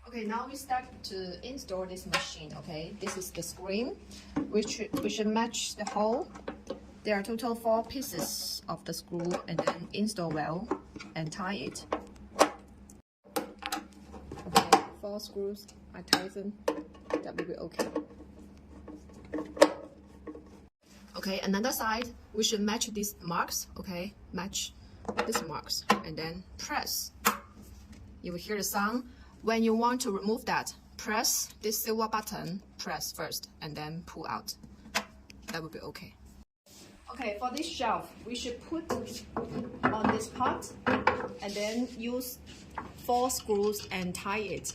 Okay, now we start to install this machine. Okay, this is the screen. We should match the hole. There are total 4 pieces of the screw, and then install well and tie it. Okay, 4 screws. I tighten. That will be okay. Okay, another side, we should match these marks. Okay, match these marks and then press. You will hear the sound. When you want to remove that, press this silver button, press first and then pull out. That will be okay. Okay, for this shelf, we should put on this part and then use 4 screws and tie it.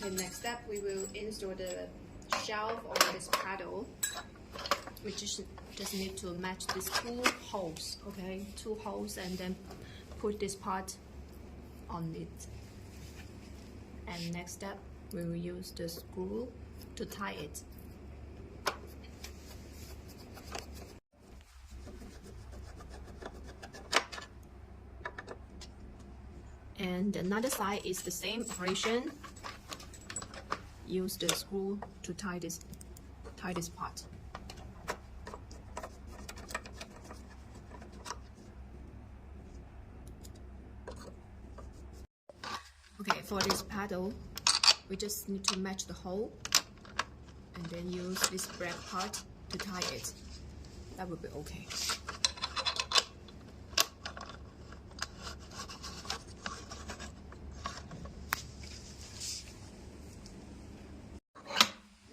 Okay, next step, we will install the shelf on this paddle. We just need to match these 2 holes, okay? 2 holes, and then put this part on it. And next step, we will use the screw to tie it. And another side is the same operation. Use the screw to tie this part. Okay, for this paddle, we just need to match the hole and then use this black part to tie it. That will be okay.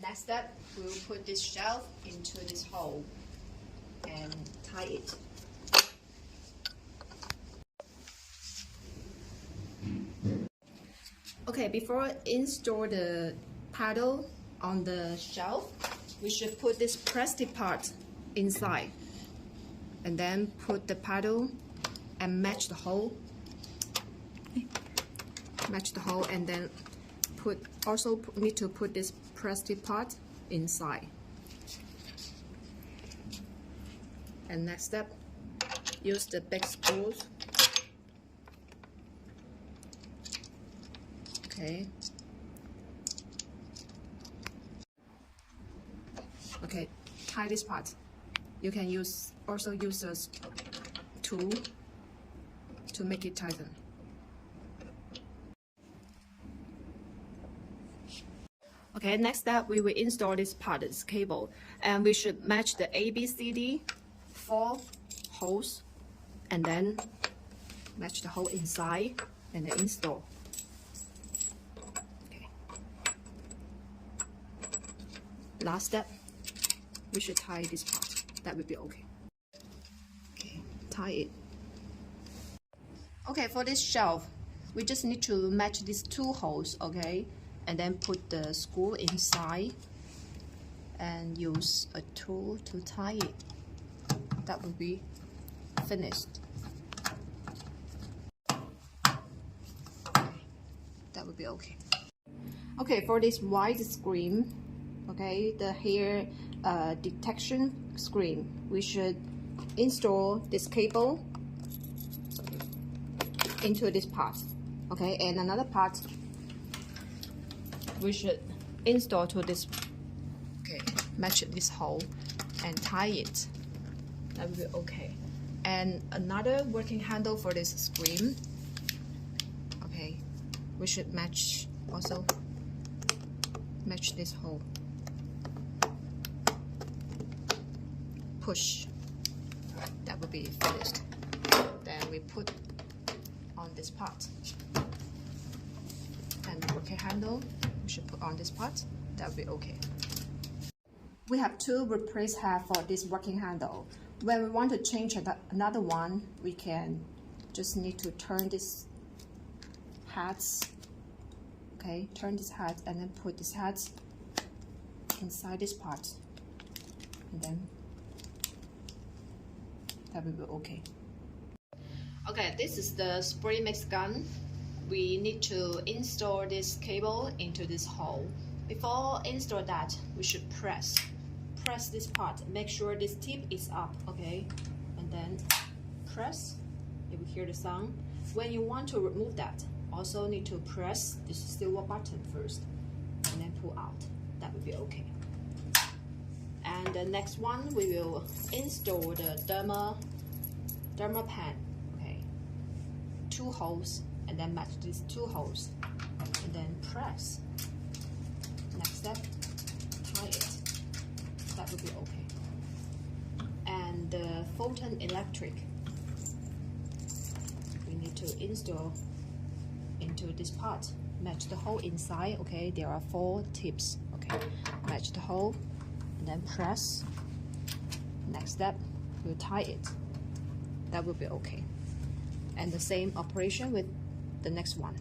Next step, we will put this shelf into this hole and tie it. Okay, before install the paddle on the shelf, we should put this plastic part inside and then put the paddle and match the hole. Match the hole and then also need to put this plastic part inside. And next step, use the big screws. Okay. Okay, tie this part. You can also use a tool to make it tighten. Okay, next step, we will install this part, this cable, and we should match the ABCD 4 holes, and then match the hole inside and then install. Okay. Last step, we should tie this part. That will be okay. Okay, tie it. Okay, for this shelf, we just need to match these 2 holes, okay? And then put the screw inside and use a tool to tie it. That will be finished. That will be okay. Okay, for this white screen, okay, the hair detection screen, we should install this cable into this part, okay, and another part we should install to this, okay, match this hole and tie it. That will be okay. And another working handle for this screen, okay, we should match this hole. Push. That will be finished. Then we put on this part. And the working handle, we should put on this part. That will be okay. We have 2 replace head for this working handle. When we want to change another one, we can just need to turn this heads. Okay, turn this head and then put this head inside this part, and then that will be okay. Okay, this is the spray mix gun. We need to install this cable into this hole. Before install that, we should press press this part. Make sure this tip is up, okay? And then press. You will hear the sound. When you want to remove that, also need to press this silver button first, and then pull out. That will be okay. And the next one, we will install the derma pen. Okay, 2 holes, and then match these 2 holes, and then press. Next step, tie it. That will be okay. And the photon electric, we need to install into this part. Match the hole inside. Okay, there are 4 tips. Okay, match the hole, and then press. Next step, we'll tie it. That will be okay. And the same operation with the next one.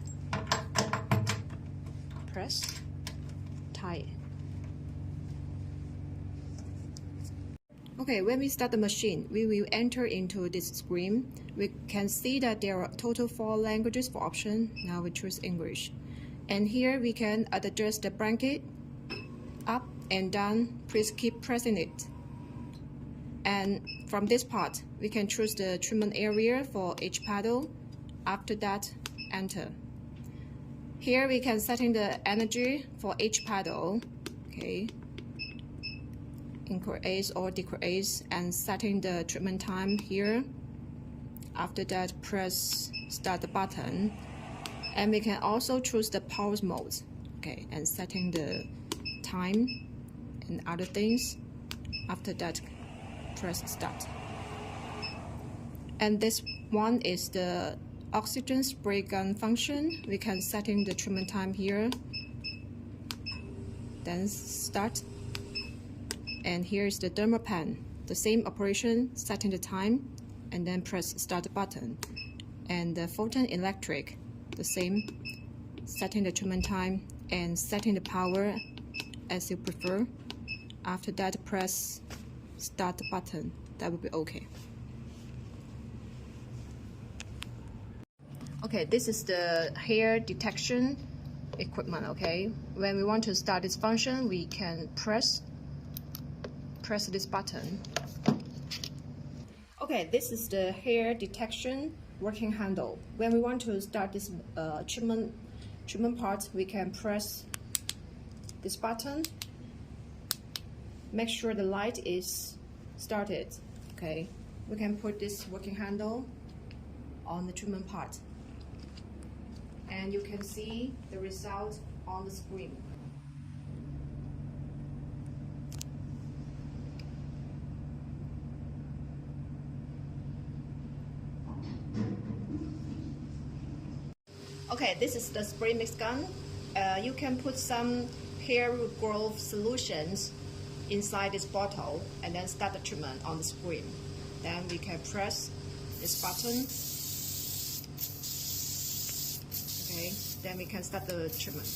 Press, tie it. Okay, when we start the machine, we will enter into this screen. We can see that there are total 4 languages for option. Now we choose English. And here we can adjust the blanket up and down. Please keep pressing it. And from this part, we can choose the treatment area for each paddle. After that, enter. Here we can set in the energy for each paddle. Okay. Increase or decrease, and setting the treatment time here. After that, press start the button, and we can also choose the pause mode. Okay, and setting the time and other things. After that, press start. And this one is the oxygen spray gun function. We can setting the treatment time here, then start. And here is the derma pen. The same operation, setting the time, and then press start button. And the photon electric, the same, setting the treatment time and setting the power as you prefer. After that, press start button. That will be okay. Okay, this is the hair detection equipment. Okay, when we want to start this function, we can press this button. Okay, this is the hair detection working handle. When we want to start this treatment part, we can press this button. Make sure the light is started. Okay, we can put this working handle on the treatment part, and you can see the result on the screen. Okay, this is the spray mix gun. You can put some hair growth solutions inside this bottle and then start the treatment on the screen. Then we can press this button. Okay, then we can start the treatment.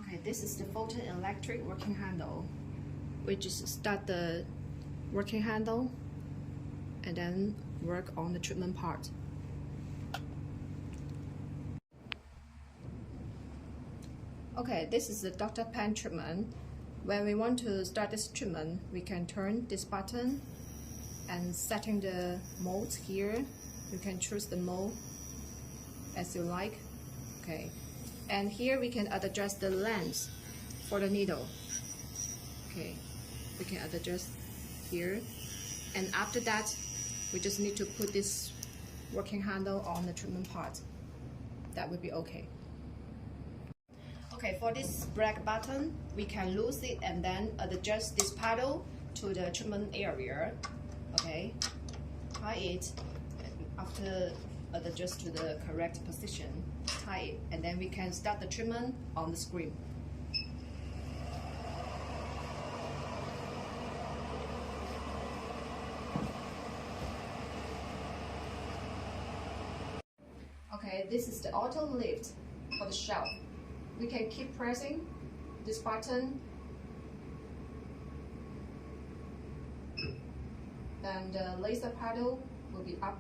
Okay, this is the photon electric working handle. We just start the working handle and then work on the treatment part. Okay, this is the Dr. Pen treatment. When we want to start this treatment, we can turn this button and setting the mode here. You can choose the mode as you like. Okay, and here we can adjust the length for the needle. Okay, we can adjust here, and after that we just need to put this working handle on the treatment part. That will be okay. Okay, for this black button, we can lose it and then adjust this paddle to the treatment area. Okay, tie it. After adjust to the correct position, tie it, and then we can start the treatment on the screen. Okay, this is the auto lift for the shelf. We can keep pressing this button, then the laser paddle will be up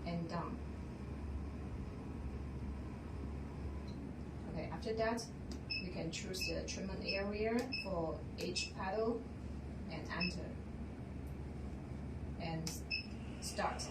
and down. Okay, after that, we can choose the treatment area for each petal and enter. And start.